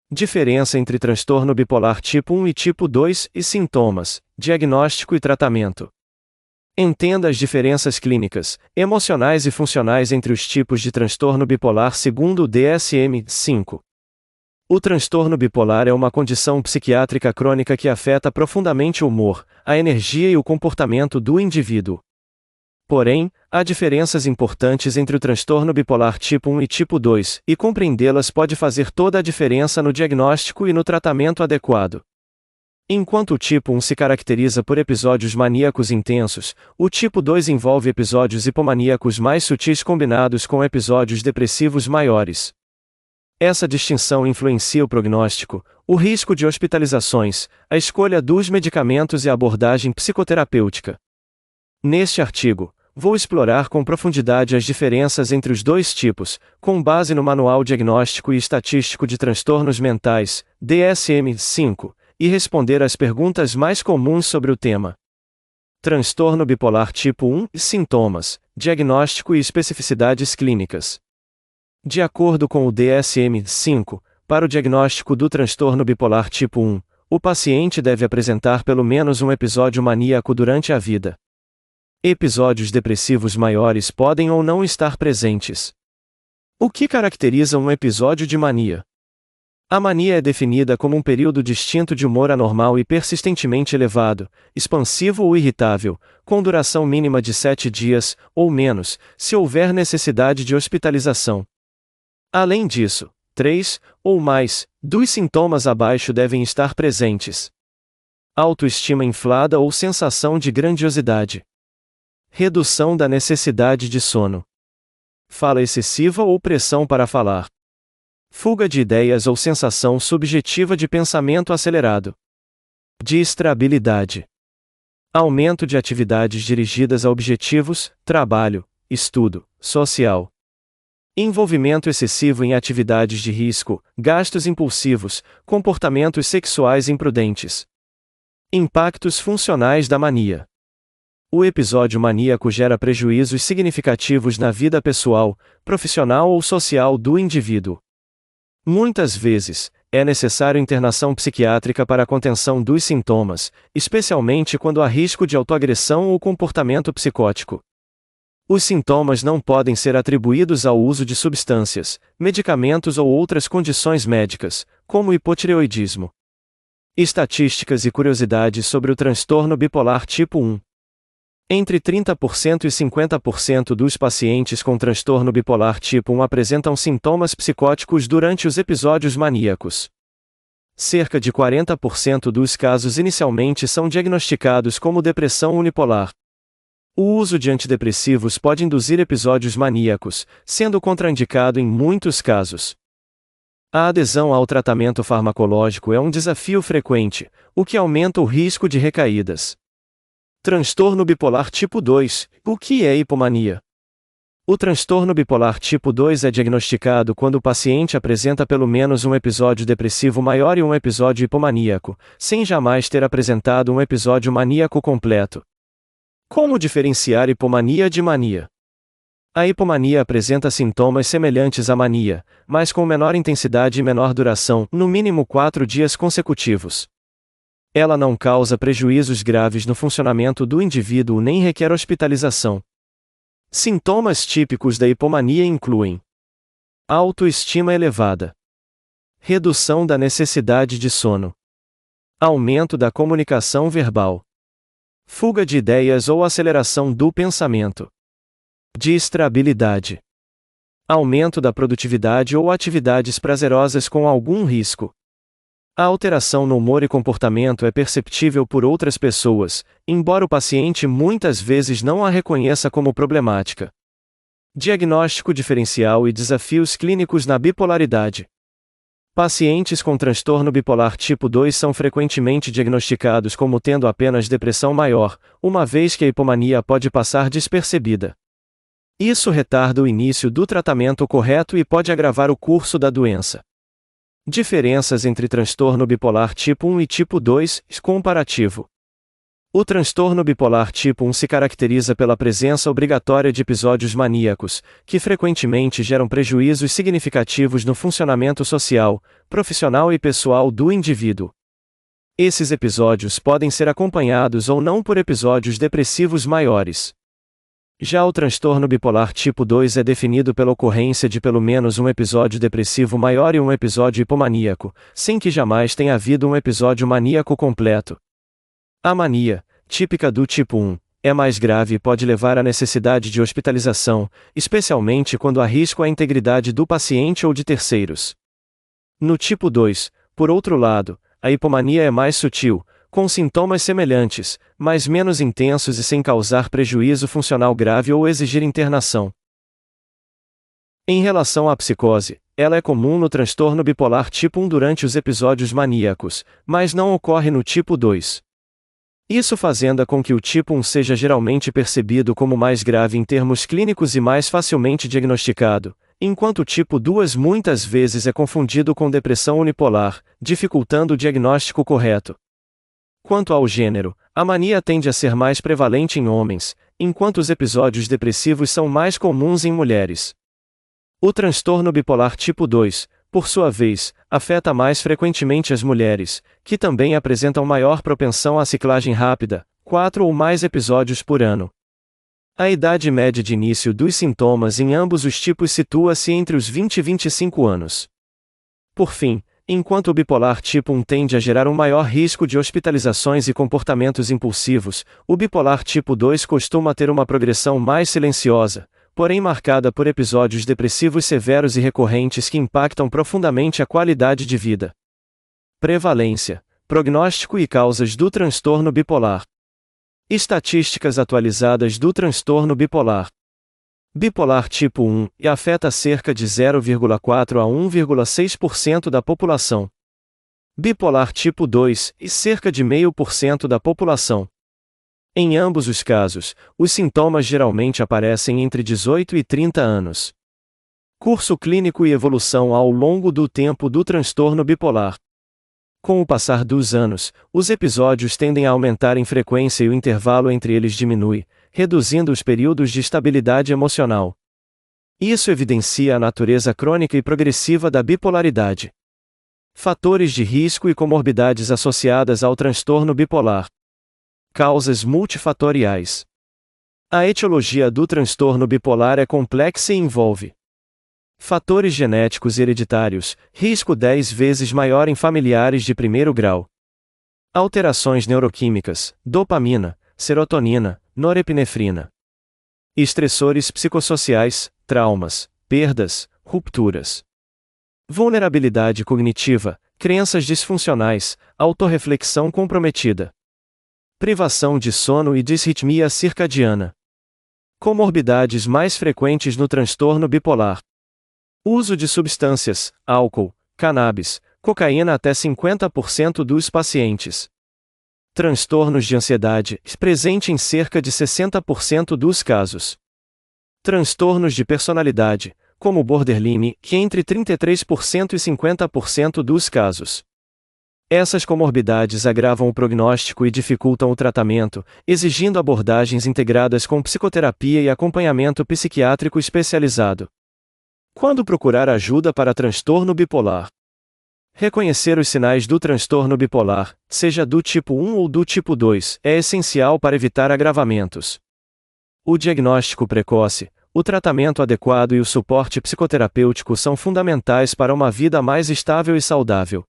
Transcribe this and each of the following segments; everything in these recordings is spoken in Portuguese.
Diferença entre transtorno bipolar tipo 1 e tipo 2 e sintomas, diagnóstico e tratamento. Entenda as diferenças clínicas, emocionais e funcionais entre os tipos de transtorno bipolar segundo o DSM-5. O transtorno bipolar é uma condição psiquiátrica crônica que afeta profundamente o humor, a energia e o comportamento do indivíduo. Porém, há diferenças importantes entre o transtorno bipolar tipo 1 e tipo 2, e compreendê-las pode fazer toda a diferença no diagnóstico e no tratamento adequado. Enquanto o tipo 1 se caracteriza por episódios maníacos intensos, o tipo 2 envolve episódios hipomaníacos mais sutis combinados com episódios depressivos maiores. Essa distinção influencia o prognóstico, o risco de hospitalizações, a escolha dos medicamentos e a abordagem psicoterapêutica. Neste artigo, vou explorar com profundidade as diferenças entre os dois tipos, com base no Manual Diagnóstico e Estatístico de Transtornos Mentais, DSM-5, e responder às perguntas mais comuns sobre o tema. Transtorno bipolar tipo 1, sintomas, diagnóstico e especificidades clínicas. De acordo com o DSM-5, para o diagnóstico do transtorno bipolar tipo 1, o paciente deve apresentar pelo menos um episódio maníaco durante a vida. Episódios depressivos maiores podem ou não estar presentes. O que caracteriza um episódio de mania? A mania é definida como um período distinto de humor anormal e persistentemente elevado, expansivo ou irritável, com duração mínima de 7 dias, ou menos, se houver necessidade de hospitalização. Além disso, 3, ou mais, dos sintomas abaixo devem estar presentes. Autoestima inflada ou sensação de grandiosidade. Redução da necessidade de sono. Fala excessiva ou pressão para falar. Fuga de ideias ou sensação subjetiva de pensamento acelerado. Distrabilidade. Aumento de atividades dirigidas a objetivos, trabalho, estudo, social. Envolvimento excessivo em atividades de risco, gastos impulsivos, comportamentos sexuais imprudentes. Impactos funcionais da mania. O episódio maníaco gera prejuízos significativos na vida pessoal, profissional ou social do indivíduo. Muitas vezes, é necessário internação psiquiátrica para a contenção dos sintomas, especialmente quando há risco de autoagressão ou comportamento psicótico. Os sintomas não podem ser atribuídos ao uso de substâncias, medicamentos ou outras condições médicas, como hipotireoidismo. Estatísticas e curiosidades sobre o transtorno bipolar tipo 1. Entre 30% e 50% dos pacientes com transtorno bipolar tipo 1 apresentam sintomas psicóticos durante os episódios maníacos. Cerca de 40% dos casos inicialmente são diagnosticados como depressão unipolar. O uso de antidepressivos pode induzir episódios maníacos, sendo contraindicado em muitos casos. A adesão ao tratamento farmacológico é um desafio frequente, o que aumenta o risco de recaídas. Transtorno bipolar tipo 2. O que é hipomania? O transtorno bipolar tipo 2 é diagnosticado quando o paciente apresenta pelo menos um episódio depressivo maior e um episódio hipomaníaco, sem jamais ter apresentado um episódio maníaco completo. Como diferenciar hipomania de mania? A hipomania apresenta sintomas semelhantes à mania, mas com menor intensidade e menor duração, no mínimo 4 dias consecutivos. Ela não causa prejuízos graves no funcionamento do indivíduo nem requer hospitalização. Sintomas típicos da hipomania incluem: autoestima elevada, redução da necessidade de sono, aumento da comunicação verbal, fuga de ideias ou aceleração do pensamento, distrabilidade, aumento da produtividade ou atividades prazerosas com algum risco. A alteração no humor e comportamento é perceptível por outras pessoas, embora o paciente muitas vezes não a reconheça como problemática. Diagnóstico diferencial e desafios clínicos na bipolaridade. Pacientes com transtorno bipolar tipo 2 são frequentemente diagnosticados como tendo apenas depressão maior, uma vez que a hipomania pode passar despercebida. Isso retarda o início do tratamento correto e pode agravar o curso da doença. Diferenças entre transtorno bipolar tipo 1 e tipo 2, comparativo. O transtorno bipolar tipo 1 se caracteriza pela presença obrigatória de episódios maníacos, que frequentemente geram prejuízos significativos no funcionamento social, profissional e pessoal do indivíduo. Esses episódios podem ser acompanhados ou não por episódios depressivos maiores. Já o transtorno bipolar tipo 2 é definido pela ocorrência de pelo menos um episódio depressivo maior e um episódio hipomaníaco, sem que jamais tenha havido um episódio maníaco completo. A mania, típica do tipo 1, é mais grave e pode levar à necessidade de hospitalização, especialmente quando há risco à integridade do paciente ou de terceiros. No tipo 2, por outro lado, a hipomania é mais sutil, com sintomas semelhantes, mas menos intensos e sem causar prejuízo funcional grave ou exigir internação. Em relação à psicose, ela é comum no transtorno bipolar tipo 1 durante os episódios maníacos, mas não ocorre no tipo 2. Isso fazendo com que o tipo 1 seja geralmente percebido como mais grave em termos clínicos e mais facilmente diagnosticado, enquanto o tipo 2 muitas vezes é confundido com depressão unipolar, dificultando o diagnóstico correto. Quanto ao gênero, a mania tende a ser mais prevalente em homens, enquanto os episódios depressivos são mais comuns em mulheres. O transtorno bipolar tipo 2, por sua vez, afeta mais frequentemente as mulheres, que também apresentam maior propensão à ciclagem rápida, 4 ou mais episódios por ano. A idade média de início dos sintomas em ambos os tipos situa-se entre os 20 e 25 anos. Por fim, enquanto o bipolar tipo 1 tende a gerar um maior risco de hospitalizações e comportamentos impulsivos, o bipolar tipo 2 costuma ter uma progressão mais silenciosa, porém marcada por episódios depressivos severos e recorrentes que impactam profundamente a qualidade de vida. Prevalência, prognóstico e causas do transtorno bipolar. Estatísticas atualizadas do transtorno bipolar. Bipolar tipo 1 e afeta cerca de 0,4 a 1,6% da população. Bipolar tipo 2 e cerca de 0,5% da população. Em ambos os casos, os sintomas geralmente aparecem entre 18 e 30 anos. Curso clínico e evolução ao longo do tempo do transtorno bipolar. Com o passar dos anos, os episódios tendem a aumentar em frequência e o intervalo entre eles diminui, reduzindo os períodos de estabilidade emocional. Isso evidencia a natureza crônica e progressiva da bipolaridade. Fatores de risco e comorbidades associadas ao transtorno bipolar. Causas multifatoriais. A etiologia do transtorno bipolar é complexa e envolve fatores genéticos e hereditários, risco 10 vezes maior em familiares de primeiro grau. Alterações neuroquímicas, dopamina, serotonina, norepinefrina. Estressores psicossociais, traumas, perdas, rupturas. Vulnerabilidade cognitiva, crenças disfuncionais, autorreflexão comprometida. Privação de sono e disritmia circadiana. Comorbidades mais frequentes no transtorno bipolar. Uso de substâncias, álcool, cannabis, cocaína até 50% dos pacientes. Transtornos de ansiedade, presente em cerca de 60% dos casos. Transtornos de personalidade, como borderline, que entre 33% e 50% dos casos. Essas comorbidades agravam o prognóstico e dificultam o tratamento, exigindo abordagens integradas com psicoterapia e acompanhamento psiquiátrico especializado. Quando procurar ajuda para transtorno bipolar? Reconhecer os sinais do transtorno bipolar, seja do tipo 1 ou do tipo 2, é essencial para evitar agravamentos. O diagnóstico precoce, o tratamento adequado e o suporte psicoterapêutico são fundamentais para uma vida mais estável e saudável.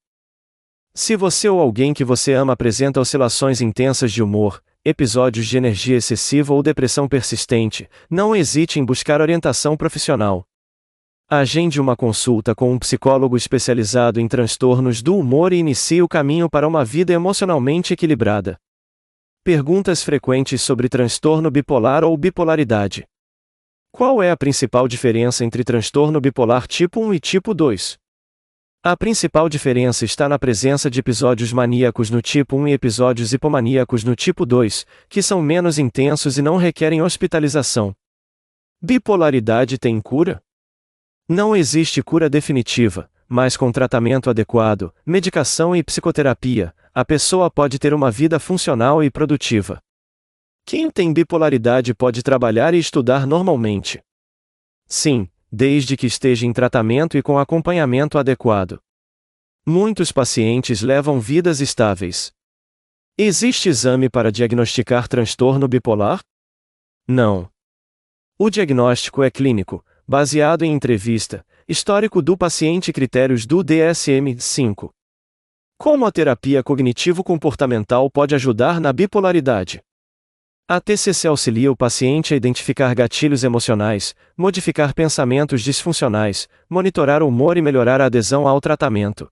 Se você ou alguém que você ama apresenta oscilações intensas de humor, episódios de energia excessiva ou depressão persistente, não hesite em buscar orientação profissional. Agende uma consulta com um psicólogo especializado em transtornos do humor e inicie o caminho para uma vida emocionalmente equilibrada. Perguntas frequentes sobre transtorno bipolar ou bipolaridade. Qual é a principal diferença entre transtorno bipolar tipo 1 e tipo 2? A principal diferença está na presença de episódios maníacos no tipo 1 e episódios hipomaníacos no tipo 2, que são menos intensos e não requerem hospitalização. Bipolaridade tem cura? Não existe cura definitiva, mas com tratamento adequado, medicação e psicoterapia, a pessoa pode ter uma vida funcional e produtiva. Quem tem bipolaridade pode trabalhar e estudar normalmente. Sim, desde que esteja em tratamento e com acompanhamento adequado. Muitos pacientes levam vidas estáveis. Existe exame para diagnosticar transtorno bipolar? Não. O diagnóstico é clínico, baseado em entrevista, histórico do paciente e critérios do DSM-5. Como a terapia cognitivo-comportamental pode ajudar na bipolaridade? A TCC auxilia o paciente a identificar gatilhos emocionais, modificar pensamentos disfuncionais, monitorar o humor e melhorar a adesão ao tratamento.